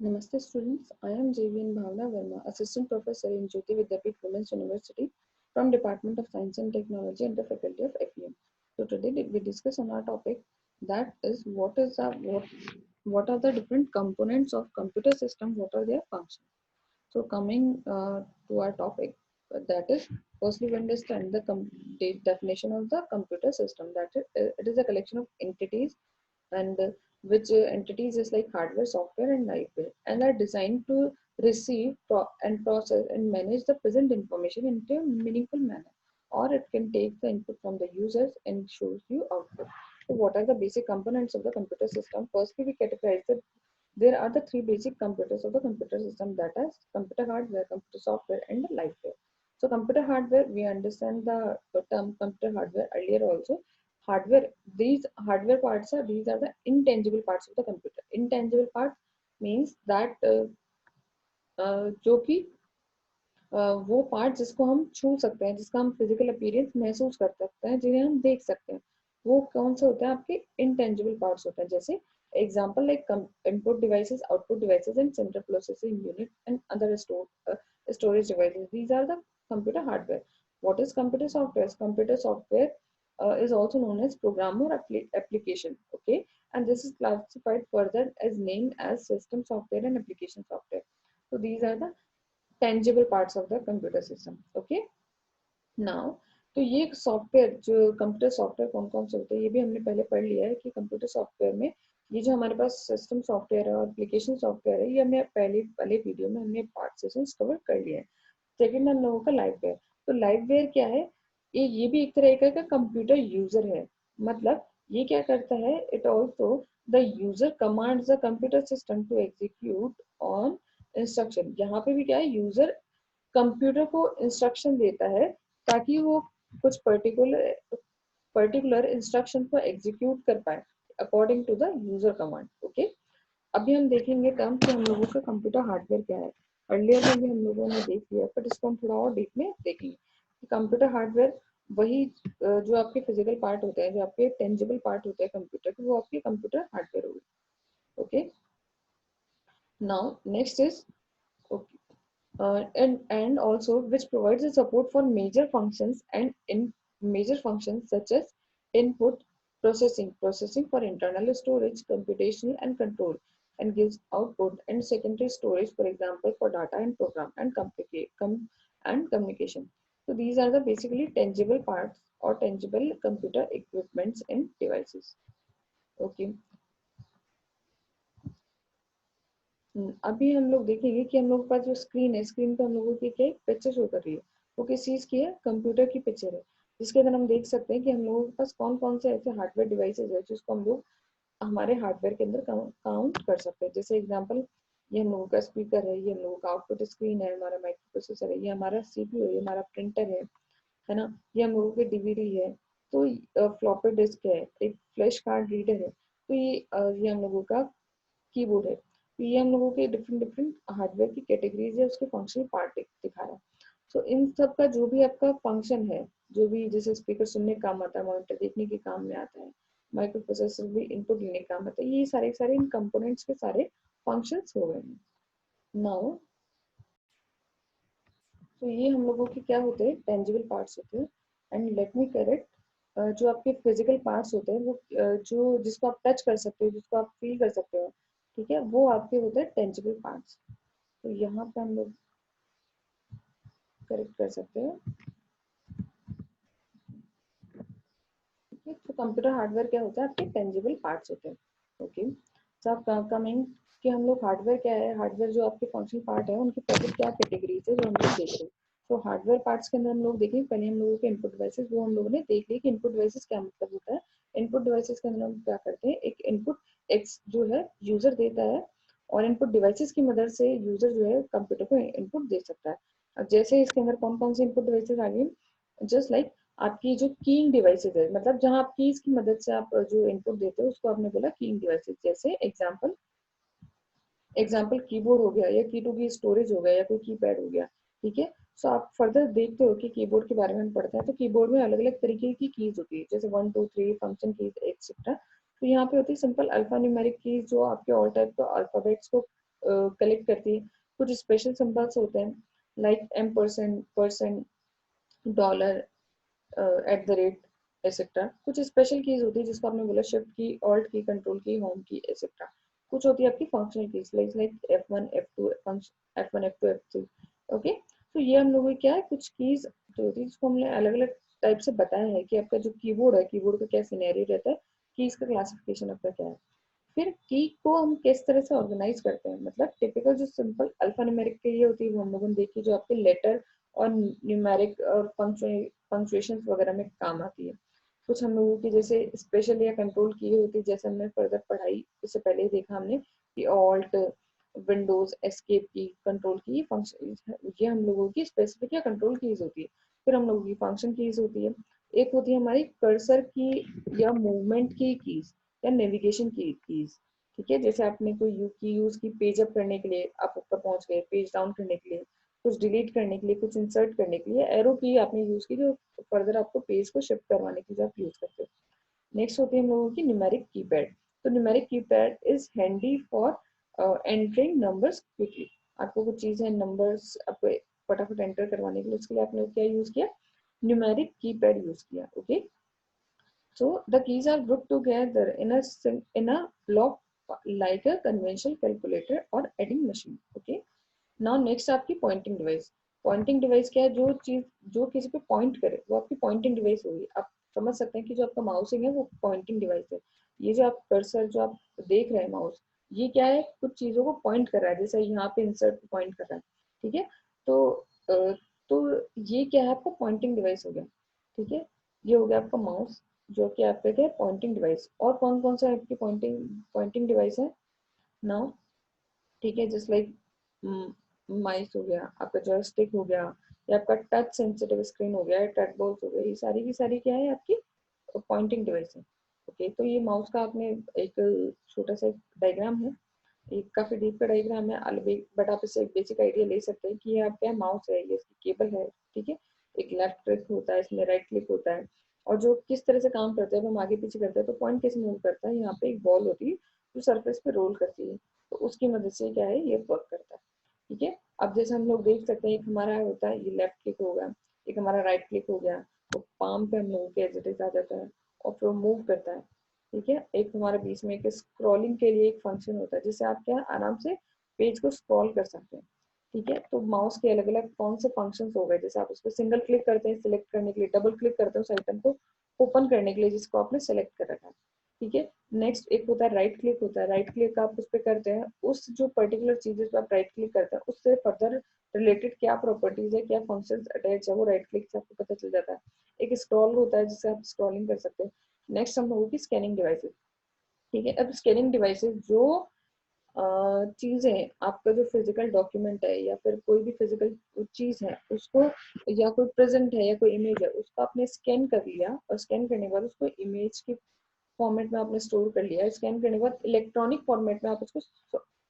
Namaste students, I am JVN Bhavna Verma, Assistant Professor in Jyoti Vidyapeeth Women's University from Department of Science and Technology and the Faculty of FEM. So today we discuss on our topic, that is what are the different components of computer system, what are their functions. So coming to our topic, that is firstly we understand the definition of the computer system, that it is a collection of entities and which entities is like hardware, software and liveware, and are designed to receive and process and manage the present information into a meaningful manner, or it can take the input from the users and shows you output. So what are the basic components of the computer system? Firstly, we categorize the there are the three basic computers of the computer system, that is computer hardware, computer software and the liveware. So computer hardware, we understand the term computer hardware earlier also. Hardware, these hardware parts are, these are the intangible parts of the computer. Intangible part means that जो कि वो part जिसको हम छू सकते हैं, जिसका हम फिजिकल अपीयरेंस महसूस कर सकते हैं, जिन्हें हम देख सकते हैं, वो कौन से होते हैं? आपके इंटेंजिबल पार्ट्स होते हैं। जैसे example like input devices, output devices and central processing unit and other storage devices. These are the computer hardware. What is computer software? Computer software is also known as program or application. Okay, and this is classified further as named as system software and application software. So these are the tangible parts of the computer system. Okay, now तो ये software, जो computer software कौन कौन से होते हैं, ये भी हमने पहले पढ़ लिया है कि कंप्यूटर सॉफ्टवेयर में ये जो हमारे पास सिस्टम सॉफ्टवेयर है और एप्लीकेशन सॉफ्टवेयर है, ये हमने पहले वाले वीडियो में हमने पार्ट सेशंस कवर कर लिया है। सेकंड हम लोगों का लाइववेयर। तो लाइववेयर क्या है? ये भी एक तरह का कंप्यूटर यूजर है। मतलब ये क्या करता है? It also the user commands the computer system to execute on instruction. यहाँ पे भी क्या है? यूजर कंप्यूटर को इंस्ट्रक्शन देता है ताकि वो कुछ पर्टिकुलर इंस्ट्रक्शन को एग्जीक्यूट कर पाए according to the user command. Okay, अभी हम देखेंगे टर्म कि हम लोगों का कंप्यूटर हार्डवेयर क्या है। अर्लियर में भी हम लोगों ने देख लिया, बट इसको हम थोड़ा और डीप में देखेंगे कि कंप्यूटर हार्डवेयर वही जो आपके फिजिकल पार्ट होते हैं, जो आपके टेंजिबल पार्ट होते हैं कंप्यूटर के, वो आपके कंप्यूटर हार्डवेयर होगी। Okay, now next is and also which provides the support for major functions and in major functions such as input, processing for internal storage, computational and control, and gives output and secondary storage, for example for data and program and and communication. So these are the basically tangible parts or tangible computer equipments and devices. Okay, अभी हम लोग देखेंगे कि हम लोग के पास जो screen है, स्क्रीन पे हम लोगों की क्या पिक्चर शो कर रही है, वो किस चीज की है? कंप्यूटर की पिक्चर है, जिसके अंदर हम देख सकते हैं कि हम लोगों के पास कौन कौन से ऐसे हार्डवेयर डिवाइसेस है जिसको हम लोग हमारे हार्डवेयर के अंदर काउंट कर सकते हैं। जैसे एग्जांपल, ये हम लोगों का स्पीकर है, ये हम लोगों का आउटपुट स्क्रीन है, हमारा माइक्रो प्रोसेसर है, ये हमारा सीपीयू है, ये हमारा प्रिंटर है ना, ये हम लोगों की डीवीडी है, तो फ्लॉपी डिस्क है, एक फ्लैश कार्ड रीडर है, तो ये हम लोगों का कीबोर्ड है। तो ये हम लोगों के डिफरेंट डिफरेंट हार्डवेयर की कैटेगरीज है, उसके फंक्शनल पार्ट दिखा रहा है। सो इन सब का जो भी आपका फंक्शन है, जो भी जैसे स्पीकर सुनने का काम आता है, मॉनिटर देखने के काम में आता है, माइक्रो प्रोसेसर भी इनपुट लेने का काम आता है, ये सारे सारे इन कंपोनेंट्स के सारे फंक्शंस हो गए हैं। नाउ तो ये हम लोगों के क्या होते हैं? टेंजिबल पार्ट्स होते हैं। एंड लेट मी करेक्ट, जो आपके फिजिकल पार्ट्स होते हैं वो जो जिसको आप टच कर सकते हो, जिसको आप फील कर सकते हो, ठीक है, वो आपके होते हैं टेंजिबल पार्ट्स। तो यहाँ पे हम लोग करेक्ट कर सकते हैं। ठीक है, तो कंप्यूटर हार्डवेयर क्या होता है? आपके टेंजिबल पार्ट्स होते हैं। ओके, सो आप कमिंग कि हम लोग हार्डवेयर क्या है, हार्डवेयर जो आपके फंक्शनल पार्ट है उनकी पहले क्या कैटेगरीज है जो हम लोग देख रहे हैं। तो हार्डवेयर पार्ट्स के अंदर हम लोग देखें, पहले हम लोगों के इनपुट डिवाइसेस, वो हम लोगों ने देख लिया कि इनपुट डिवाइसेस क्या मतलब होता है। इनपुट डिवाइसेस के अंदर हम क्या करते हैं? एक इनपुट एक्स जो है यूजर देता है, और इनपुट डिवाइसेस की मदद से यूजर जो है कंप्यूटर को इनपुट दे सकता है। अब जैसे इसके अंदर कौन कौन से इनपुट डिवाइसेस आ गए? जस्ट लाइक आपकी जो कीइंग डिवाइसेस है, मतलब जहां आप कीज की मदद से आप जो इनपुट देते हो उसको आपने बोला कीइंग डिवाइसेस। जैसे एग्जाम्पल कीबोर्ड हो गया, या की टू की स्टोरेज हो गया, या कोई कीपैड हो गया। ठीक है, सो आप फर्दर देखते हो कि कीबोर्ड के बारे में हम पढ़ते हैं, तो कीबोर्ड में अलग अलग तरीके की कीज होती है, जैसे 1 2 3 फंक्शन कीज एक्सेट्रा। तो यहाँ पे होती है सिंपल अल्फा न्यूमेरिक कीज, जो आपके ऑल टाइप के अल्फाबेट्स को कलेक्ट करती है। कुछ स्पेशल सिंबल्स होते हैं like M%, percent, dollar, at the rate, etcetera. कुछ स्पेशल कीज होती है जिसको आपने बोला शिफ्ट की, ऑल्ट की, कंट्रोल की, होम की, एक्सेट्रा। कुछ होती है आपकी functional keys like F1, F2, F1, F2, F3। Okay, तो ये हम लोगों की क्या है, कुछ कीज जो होती है जिसको हमने अलग अलग टाइप से बताया है कि आपका जो कीबोर्ड है, कीबोर्ड का क्या सिनेरियो रहता है, कीज का क्लासिफिकेशन आपका क्या है। फिर की को हम किस तरह से ऑर्गेनाइज करते हैं, मतलब टिपिकल जो सिंपल अल्फा न्यूमेरिक के लिए होती है वो हम लोगों ने देखी, जो आपके लेटर और न्यूमेरिक और पंक्चुएशन वगैरह में काम आती है। कुछ हम लोगों की जैसे स्पेशल या कंट्रोल की होती है, जैसे हमने फर्दर पढ़ाई इससे पहले ही देखा हमने कि ऑल्ट, विंडोज, एस्केप की, कंट्रोल की, फंक्शन, ये हम लोगों की स्पेसिफिक या कंट्रोल कीज होती है। फिर हम लोगों की फंक्शन कीज होती है। एक होती है हमारी कर्सर की या मूवमेंट की कीज या नेविगेशन की कीज। ठीक है, जैसे आपने कोई यू की यूज की पेज अप करने के लिए, आप ऊपर पहुंच गए, पेज डाउन करने के लिए, कुछ डिलीट करने के लिए, कुछ इंसर्ट करने के लिए, एरो की आपने यूज की जो फर्दर आपको पेज को शिफ्ट करवाने की जो आप यूज करते हो। नेक्स्ट होती है हम लोगों की न्यूमेरिक कीपैड। तो numeric keypad is handy for entering numbers quickly. आपको कुछ चीज है, नंबर्स आपको फटाफट एंटर करवाने के लिए, उसके लिए आपने क्या यूज किया, न्यूमेरिक कीपैड यूज किया। Okay, so the keys are grouped together in a block like a conventional calculator or adding machine. Okay. Now next आपकी पॉइंटिंग डिवाइस। पॉइंटिंग डिवाइस क्या है, जो चीज जो किसी पे पॉइंट करे वो आपकी पॉइंटिंग डिवाइस होगी। आप समझ सकते हैं कि जो आपका माउसिंग है वो पॉइंटिंग डिवाइस है। ये जो आप कर्सर जो आप देख रहे हैं माउस, ये क्या है, कुछ चीजों को पॉइंट कर रहा है, जैसे यहाँ पे इंसर्ट पॉइंट कर रहा है। ठीक है, तो तो ये क्या है, आपका पॉइंटिंग डिवाइस हो गया। ठीक है, ये हो गया आपका माउस जो कि आपका क्या है, पॉइंटिंग डिवाइस। और कौन कौन सा आपकी पॉइंटिंग पॉइंटिंग डिवाइस है नाउ। ठीक है, जस्ट लाइक माइस हो गया, आपका जॉयस्टिक हो गया, या आपका टच सेंसिटिव स्क्रीन हो गया, या टच बॉल्स हो गया, ये सारी की सारी क्या है, आपकी पॉइंटिंग डिवाइस है। ओके, तो ये माउस का आपने एक छोटा सा डायग्राम है, एक काफी डीप का डायग्राम है अलग, बट आप इससे एक बेसिक आइडिया ले सकते हैं कि ये आपका माउस है, ये इसकी केबल है। ठीक है, एक लेफ्ट क्लिक होता है, इसमें राइट क्लिक होता है, और जो किस तरह से काम करता है, जब हम आगे पीछे करते हैं तो पॉइंट कैसे मूव करता है, यहाँ पे एक बॉल होती है जो सरफेस पे रोल करती है, तो उसकी मदद से क्या है, ये वर्क करता है। ठीक है, अब जैसे हम लोग देख सकते हैं, एक हमारा होता है ये लेफ्ट क्लिक होगा, एक हमारा राइट क्लिक हो गया, तो पाम पे हम लोगों के एज इट इज आ जाता है और फिर मूव करता है। ठीक है, एक हमारे बीच में एक स्क्रॉलिंग के लिए एक फंक्शन होता है जिससे आप क्या आराम से पेज को स्क्रॉल कर सकते हैं। ठीक है, तो माउस के अलग अलग कौन से फंक्शन हो गए, जैसे आप उस पर सिंगल क्लिक करते हैं सिलेक्ट करने के लिए, डबल क्लिक करते हैं उस आइटम को ओपन करने के लिए जिसको आपने सेलेक्ट कर रखा है। ठीक है, नेक्स्ट एक होता है राइट क्लिक होता है, राइट क्लिक आप उस पर करते हैं, उस जो पर्टिकुलर चीजें पर आप राइट क्लिक करते हैं उससे फर्दर रिलेटेड क्या प्रॉपर्टीज है, क्या फंक्शंस अटैच है, वो राइट क्लिक से आपको पता चल जाता है। एक स्क्रॉल होता है जिससे आप स्क्रॉलिंग कर सकते हैं। नेक्स्ट हम लोगों की स्कैनिंग डिवाइसेस। ठीक है, अब स्कैनिंग डिवाइसेस जो चीजें, आपका जो फिजिकल डॉक्यूमेंट है या फिर कोई भी फिजिकल चीज है उसको, या कोई प्रेजेंट है या कोई इमेज है, उसको आपने स्कैन कर लिया और स्कैन करने के बाद उसको इमेज के फॉर्मेट में आपने स्टोर कर लिया, स्कैन करने के बाद इलेक्ट्रॉनिक फॉर्मेट में आप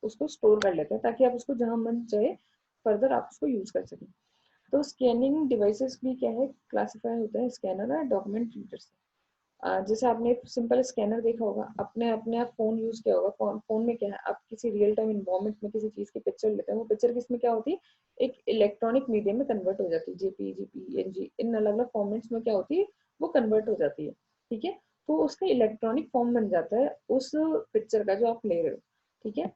उसको स्टोर कर लेते हैं ताकि आप उसको जहां मन चाहे फर्दर आप उसको यूज कर सकें। तो स्कैनिंग डिवाइसेस भी क्या है, क्लासिफाई होता है स्कैनर और डॉक्यूमेंट रीडर से। जैसे आपने सिंपल स्कैनर देखा होगा, अपने अपने आप फोन यूज किया होगा, फोन में क्या है, आप किसी रियल टाइम इन्वायरमेंट में किसी चीज की पिक्चर लेते हैं, वो पिक्चर किसमें क्या होती है, एक इलेक्ट्रॉनिक मीडियम में कन्वर्ट हो जाती है, जेपीजी, पीएनजी, इन अलग अलग फॉर्मेट्स में क्या होती है, वो कन्वर्ट हो जाती है। ठीक है, तो उसका इलेक्ट्रॉनिक फॉर्म बन जाता है उस पिक्चर का जो आप ले रहे हो। ठीक है,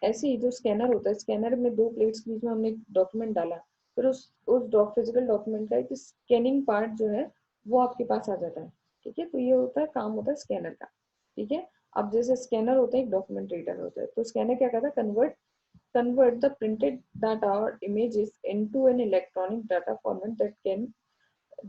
ऐसे ही जो स्कैनर होता है, स्कैनर में दो प्लेट्स के बीच में हमने डॉक्यूमेंट डाला, फिर उस फिजिकल डॉक्यूमेंट का एक स्कैनिंग पार्ट जो है वो आपके पास आ जाता है। ठीक है, तो ये होता है काम होता है स्कैनर का। ठीक है, अब जैसे स्कैनर होता है एक डॉक्यूमेंट रीडर होता है, तो स्कैनर क्या करता है, convert the printed data or images into an electronic data format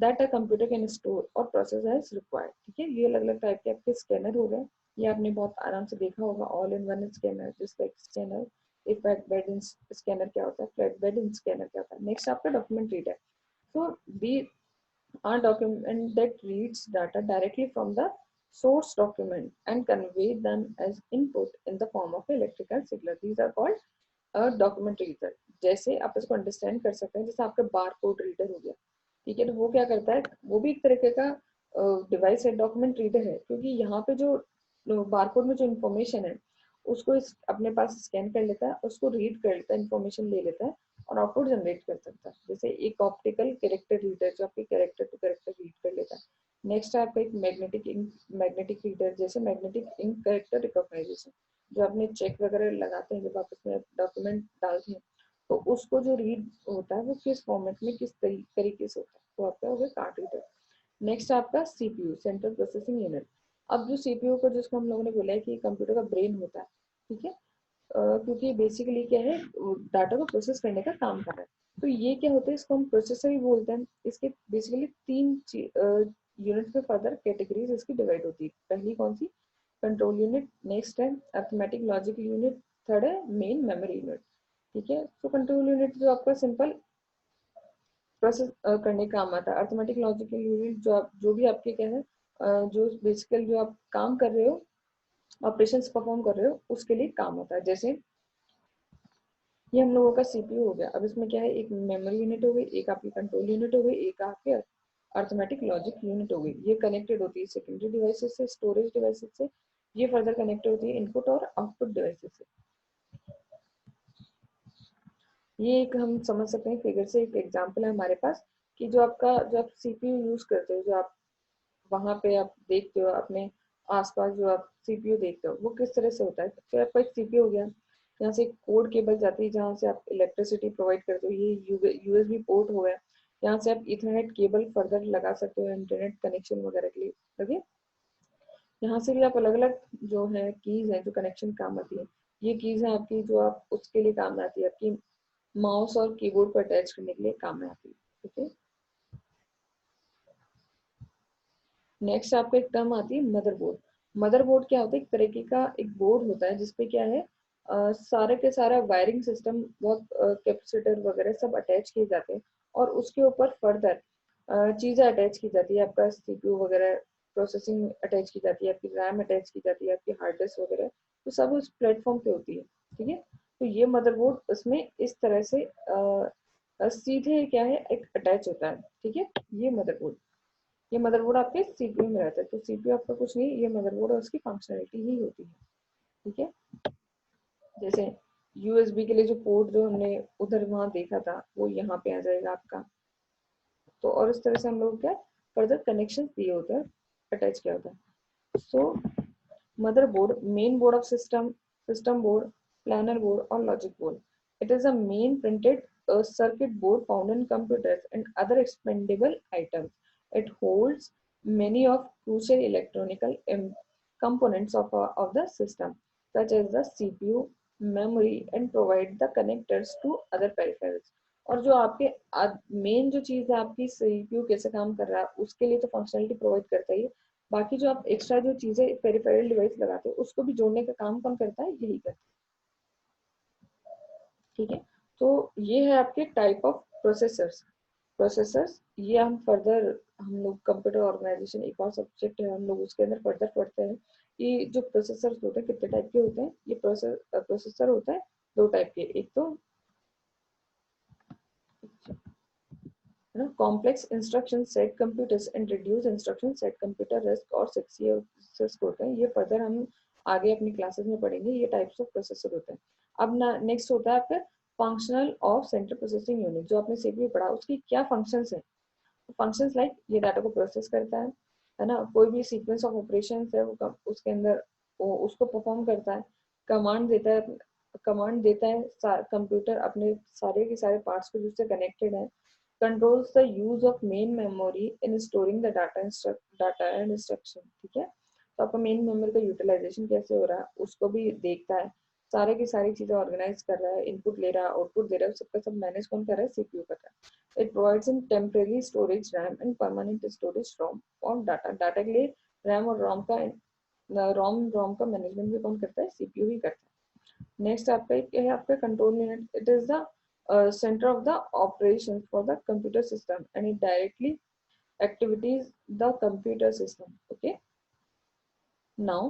that a computer can store or process as required। ठीक है, ये अलग अलग टाइप के आपके स्कैनर हो गए, ये आपने बहुत आराम से देखा होगा, ऑल इन वन स्कैनर, जिसका स्कैनर, एक फ्लैट बेड स्कैनर क्या होता है, फ्लैट बेड स्कैनर क्या होता है। नेक्स्ट आपका document reader. so the a document that reads data directly from the source document and convey them as input in the form of electrical signal, these are called a document reader। जैसे आप इसको understand कर सकते हैं, जैसे आपका bar code reader हो गया। ठीक है, तो वो क्या करता है, वो भी एक तरीके का डिवाइस है, डॉक्यूमेंट रीडर है, क्योंकि यहाँ पे जो बारकोड में जो इन्फॉर्मेशन है उसको अपने पास स्कैन कर लेता है, उसको रीड कर लेता है, इन्फॉर्मेशन ले लेता है और आउटपुट जनरेट कर सकता है। जैसे एक ऑप्टिकल कैरेक्टर रीडर जो आपके कैरेक्टर टू कैरेक्टर रीड कर लेता है। नेक्स्ट है आपका एक मैग्नेटिक रीडर, जैसे मैग्नेटिक इंक कैरेक्टर रिकॉग्नाइजेशन, जो आपने चेक वगैरह लगाते हैं जब आप उसमें डॉक्यूमेंट डालते हैं, तो उसको जो रीड होता है वो किस फॉर्मेट में किस तरीके से होता है, तो आपका हो गया कार्ड रीडर। नेक्स्ट आपका सीपीयू, सेंट्रल प्रोसेसिंग यूनिट। अब जो सीपीयू को, जिसको हम लोगों ने बोला है कि कंप्यूटर का ब्रेन होता है, ठीक है, क्योंकि बेसिकली क्या है, डाटा को प्रोसेस करने का काम कर रहा है। तो ये क्या होता है, इसको हम प्रोसेसर ही बोलते हैं। इसके बेसिकली तीन यूनिट में फर्दर कैटेगरीज इसकी डिवाइड होती है। पहली कौन सी, कंट्रोल यूनिट, नेक्स्ट है अर्थमेटिक लॉजिक यूनिट, थर्ड है मेन मेमोरी यूनिट। ठीक है, तो कंट्रोल यूनिट जो आपका सिंपल प्रोसेस करने का काम आता है। अर्थमेटिक लॉजिकल यूनिट जो भी आपके क्या है, जो बेसिकल जो आप काम कर रहे हो, ऑपरेशंस परफॉर्म कर रहे हो, उसके लिए काम होता है। जैसे ये हम लोगों का सीपीयू हो गया। अब इसमें क्या है, एक मेमोरी यूनिट हो गई, एक आपकी कंट्रोल यूनिट हो गई, एक आपके अर्थमेटिक लॉजिक यूनिट हो गई। ये कनेक्टेड होती है सेकेंडरी डिवाइसेस से, स्टोरेज डिवाइसेस से। ये फर्दर कनेक्टेड होती है इनपुट और आउटपुट डिवाइसेस से। ये एक हम समझ सकते हैं फिगर से, एक एग्जांपल है हमारे पास कि जो आप सीपीयू यूज करते हो, जो आप वहां पे आप देखते हो अपने आसपास, जो आप सीपीयू देखते हो वो किस तरह से होता है। तो आपका एक सीपीयू हो गया, यहाँ से एक कोड केबल जाती है जहाँ से आप इलेक्ट्रिसिटी प्रोवाइड करते हो, ये यूएसबी पोर्ट हो गया। यहाँ से आप इथरनेट केबल फर्दर लगा सकते हो इंटरनेट कनेक्शन वगैरह के लिए। ओके, यहाँ से भी आप अलग अलग जो है कीज है जो कनेक्शन काम आती है, ये कीज है आपकी जो आप उसके लिए काम आती है, आपकी माउस और कीबोर्ड को अटैच करने के लिए काम में आती है। ठीक है, नेक्स्ट आपको एक टर्म आती है मदरबोर्ड। मदरबोर्ड क्या होता है, एक तरीके का एक बोर्ड होता है जिसपे क्या है, सारे के सारा वायरिंग सिस्टम, बहुत कैपेसिटर वगैरह सब अटैच किए जाते हैं और उसके ऊपर फर्दर चीज़ें अटैच की जाती है। आपका सीपीयू वगैरह प्रोसेसिंग अटैच की जाती है, आपकी रैम अटैच की जाती है, आपकी हार्ड डिस्क वगैरह, तो सब उस प्लेटफॉर्म पे होती है। ठीक है, तो ये मदरबोर्ड उसमें इस तरह से सीधे क्या है, एक अटैच होता है। ठीक है, ये मदरबोर्ड, ये मदरबोर्ड आपके सीपीयू में रहता है। तो सीपीयू आपका कुछ नहीं, ये मदरबोर्ड और उसकी फंक्शनलिटी ही होती है। ठीक है, जैसे यूएसबी के लिए जो पोर्ट जो हमने उधर वहां देखा था, वो यहाँ पे आ जाएगा आपका। तो और इस तरह से हम लोग क्या फर्दर कनेक्शन दिए होते हैं, अटैच किया होता है। सो motherboard, main board of system board, planner board or logic board. It is a main printed circuit board found in computers and other expendable items. It holds many of crucial electronical components of the system, such as the CPU, memory, and provide the connectors to other peripherals. और जो आपके main जो चीज है आपकी CPU कैसे काम कर रहा है उसके लिए तो फंक्शनलिटी प्रोवाइड करता ही है। बाकी जो आप एक्स्ट्रा जो चीजें पेरिफेरल डिवाइस लगाते हो उसको भी जोड़ने का काम कौन करता है, यही करता है। ठीक है, तो ये है आपके टाइप ऑफ प्रोसेसर्स ये हम फर्दर, हम लोग कंप्यूटर ऑर्गेनाइजेशन एक और सब्जेक्ट है, हम लोग उसके अंदर फर्दर पढ़ते हैं कि जो प्रोसेसर्स होते हैं कितने टाइप के होते हैं। ये प्रोसेसर होता है दो टाइप के, एक तो है ना complex instruction set computers and reduce instruction set computer risk और सक्सेस होते हैं। ये फर्दर हम आगे अपनी क्लासेस में पढ़ेंगे, ये टाइप्स ऑफ प्रोसेसर होते हैं। अब ना नेक्स्ट होता है आपका functional of central processing unit, जो आपने सीपीयू पढ़ा उसकी क्या फंक्शंस है। फंक्शंस लाइक ये डाटा को प्रोसेस करता है ना, कोई भी सीक्वेंस ऑफ ऑपरेशन है वो उसके अंदर वो उसको परफॉर्म करता है, कमांड देता है, कंप्यूटर अपने सारे के सारे पार्ट्स को जिससे कनेक्टेड है, controls the use of main memory in storing the data and instruction। ठीक है, तो आपका मेन मेमोरी का यूटिलाइजेशन कैसे हो रहा है उसको भी देखता है, सारे की सारी चीजें ऑर्गेनाइज कर रहा है, इनपुट ले रहा है, आउटपुट दे रहा है, सबका सब मैनेज कौन कर रहा है, सीपीयू कर रहा है। It provides in temporary storage RAM and permanent storage ROM और डाटा के लिए रैम और रोम का मैनेजमेंट भी कौन करता है, सीपीयू ही करता है। नेक्स्ट आपका क्या है, आपका control unit. It is the center of the operations for the computer system and it directly activities the computer system। okay, now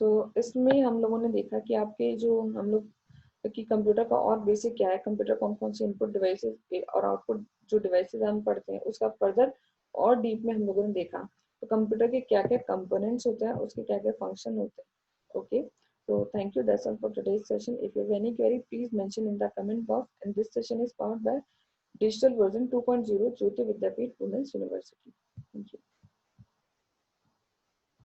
so इसमें हम लोगों ने देखा कि आपके जो हम लोग कि कंप्यूटर का और बेसिक क्या है, कंप्यूटर कौन कौन से इनपुट डिवाइसेस और आउटपुट जो डिवाइसेस हम पढ़ते हैं उसका फर्दर और डीप में हम लोगों ने देखा। तो कंप्यूटर के क्या क्या कंपोनेंट्स होते हैं, उसके क्या क्या फंक्शन होते हैं। Okay, So thank you. That's all for today's session. If you have any query, please mention in the comment box. And this session is powered by Digital Version 2.0 Jyoti Vidyapeeth Women's University. Thank you.